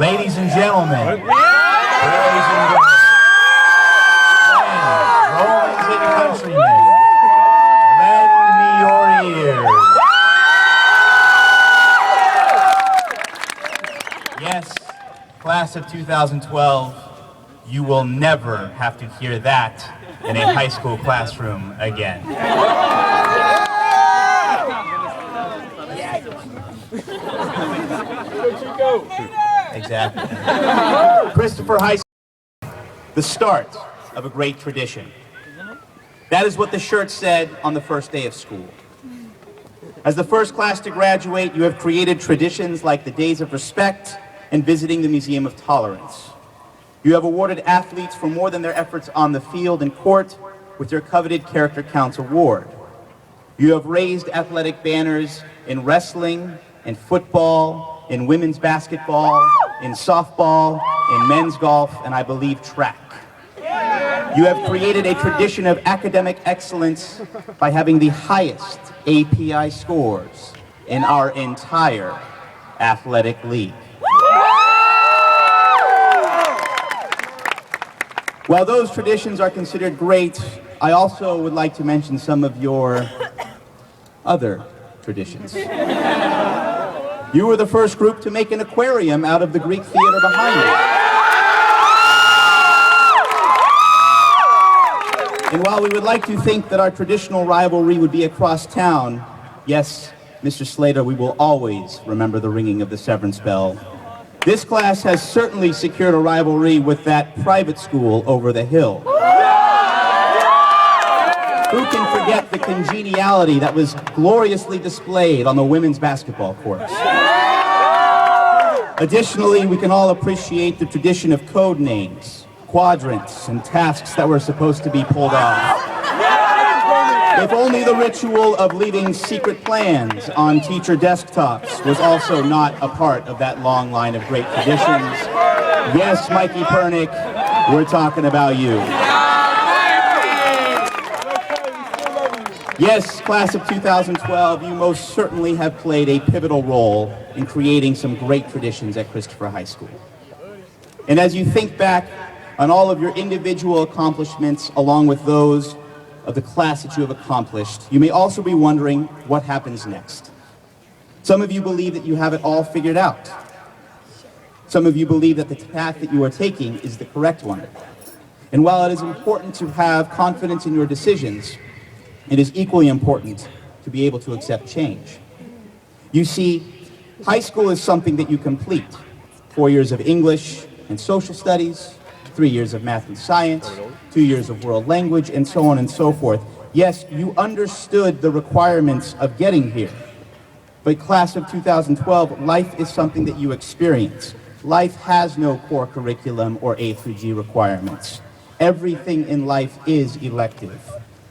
Ladies and gentlemen, boys and girls, friends, Romans and countrymen, lend me your ears. Yes, class of 2012, you will never have to hear that in a high school classroom again. Exactly. Christopher High School, the start of a great tradition. That is what the shirt said on the first day of school. As the first class to graduate, you have created traditions like the Days of Respect and visiting the Museum of Tolerance. You have awarded athletes for more than their efforts on the field and court with your coveted Character Counts Award. You have raised athletic banners in wrestling, in football, in women's basketball, in softball, in men's golf, and I believe track. You have created a tradition of academic excellence by having the highest API scores in our entire athletic league. While those traditions are considered great, I also would like to mention some of your other traditions. You were the first group to make an aquarium out of the Greek theater behind you. And while we would like to think that our traditional rivalry would be across town, yes, Mr. Slater, we will always remember the ringing of the severance bell. This class has certainly secured a rivalry with that private school over the hill. Who can forget the congeniality that was gloriously displayed on the women's basketball courts? Additionally, we can all appreciate the tradition of code names, quadrants, and tasks that were supposed to be pulled off. If only the ritual of leaving secret plans on teacher desktops was also not a part of that long line of great traditions. Yes, Mikey Pernick, we're talking about you. Yes, class of 2012, you most certainly have played a pivotal role in creating some great traditions at Christopher High School. And as you think back on all of your individual accomplishments along with those of the class that you have accomplished, you may also be wondering what happens next. Some of you believe that you have it all figured out. Some of you believe that the path that you are taking is the correct one. And while it is important to have confidence in your decisions, it is equally important to be able to accept change. You see, high school is something that you complete. 4 years of English and social studies, 3 years of math and science, 2 years of world language, and so on and so forth. Yes, you understood the requirements of getting here. But class of 2012, life is something that you experience. Life has no core curriculum or A through G requirements. Everything in life is elective.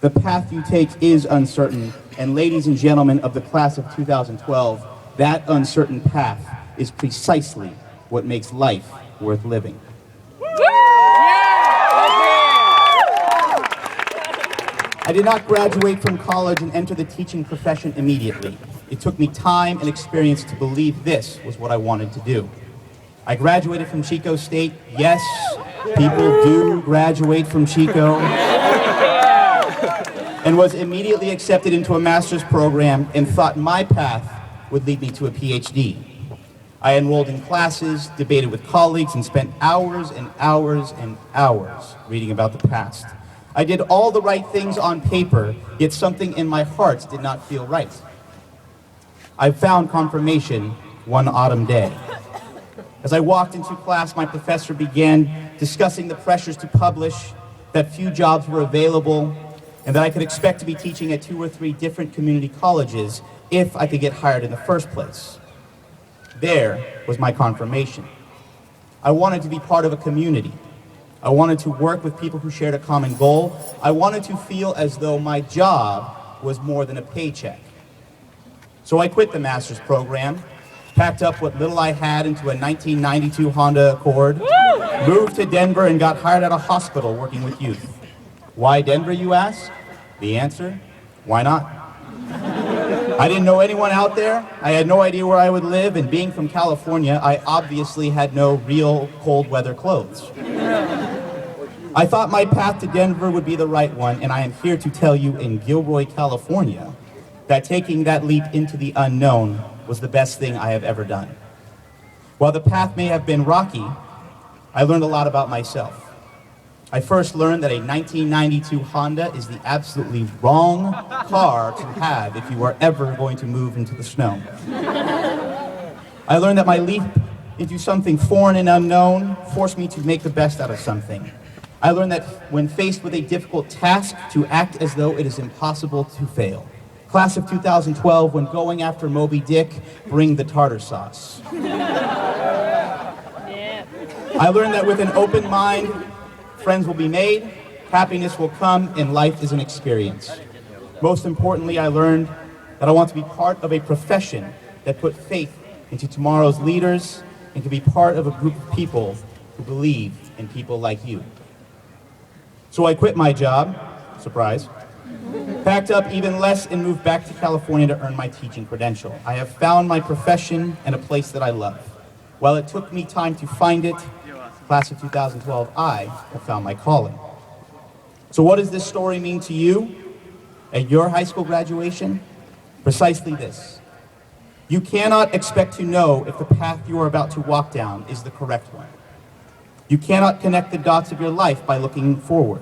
The path you take is uncertain, and ladies and gentlemen of the class of 2012, that uncertain path is precisely what makes life worth living. I did not graduate from college and enter the teaching profession immediately. It took me time and experience to believe this was what I wanted to do. I graduated from Chico State. Yes, people do graduate from Chico. And was immediately accepted into a master's program and thought my path would lead me to a PhD. I enrolled in classes, debated with colleagues, and spent hours and hours and hours reading about the past. I did all the right things on paper, yet something in my heart did not feel right. I found confirmation one autumn day. As I walked into class, my professor began discussing the pressures to publish, that few jobs were available, and that I could expect to be teaching at 2 or 3 different community colleges if I could get hired in the first place. There was my confirmation. I wanted to be part of a community. I wanted to work with people who shared a common goal. I wanted to feel as though my job was more than a paycheck. So I quit the master's program, packed up what little I had into a 1992 Honda Accord, moved to Denver, and got hired at a hospital working with youth. Why Denver, you ask? The answer, why not? I didn't know anyone out there. I had no idea where I would live, and being from California, I obviously had no real cold weather clothes. I thought my path to Denver would be the right one, and I am here to tell you in Gilroy, California, that taking that leap into the unknown was the best thing I have ever done. While the path may have been rocky, I learned a lot about myself. I first learned that a 1992 Honda is the absolutely wrong car to have if you are ever going to move into the snow. I learned that my leap into something foreign and unknown forced me to make the best out of something. I learned that when faced with a difficult task, to act as though it is impossible to fail. Class of 2012, when going after Moby Dick, bring the tartar sauce. I learned that with an open mind, friends will be made, happiness will come, and life is an experience. Most importantly, I learned that I want to be part of a profession that put faith into tomorrow's leaders and to be part of a group of people who believe in people like you. So I quit my job, surprise, packed up even less and moved back to California to earn my teaching credential. I have found my profession and a place that I love. While it took me time to find it, class of 2012, I have found my calling. So what does this story mean to you at your high school graduation? Precisely this. You cannot expect to know if the path you are about to walk down is the correct one. You cannot connect the dots of your life by looking forward.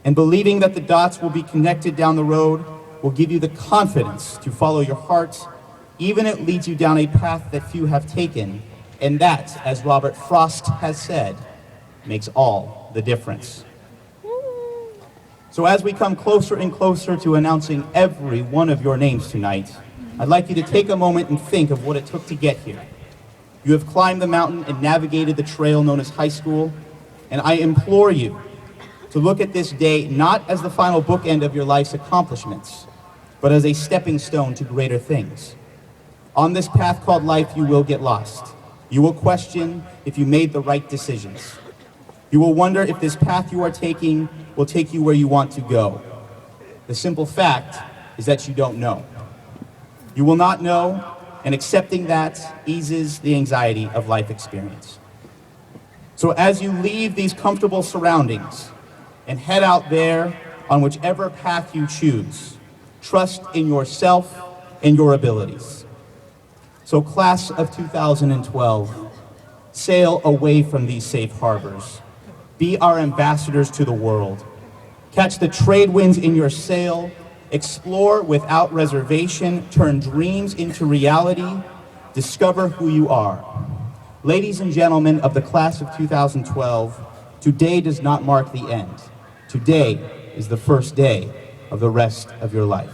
And believing that the dots will be connected down the road will give you the confidence to follow your heart, even if it leads you down a path that few have taken. And that, as Robert Frost has said, makes all the difference. So as we come closer and closer to announcing every one of your names tonight, I'd like you to take a moment and think of what it took to get here. You have climbed the mountain and navigated the trail known as high school, and I implore you to look at this day not as the final bookend of your life's accomplishments, but as a stepping stone to greater things. On this path called life, you will get lost. You will question if you made the right decisions. You will wonder if this path you are taking will take you where you want to go. The simple fact is that you don't know. You will not know, and accepting that eases the anxiety of life experience. So as you leave these comfortable surroundings and head out there on whichever path you choose, trust in yourself and your abilities. So class of 2012, sail away from these safe harbors. Be our ambassadors to the world. Catch the trade winds in your sail. Explore without reservation. Turn dreams into reality. Discover who you are. Ladies and gentlemen of the class of 2012, today does not mark the end. Today is the first day of the rest of your life.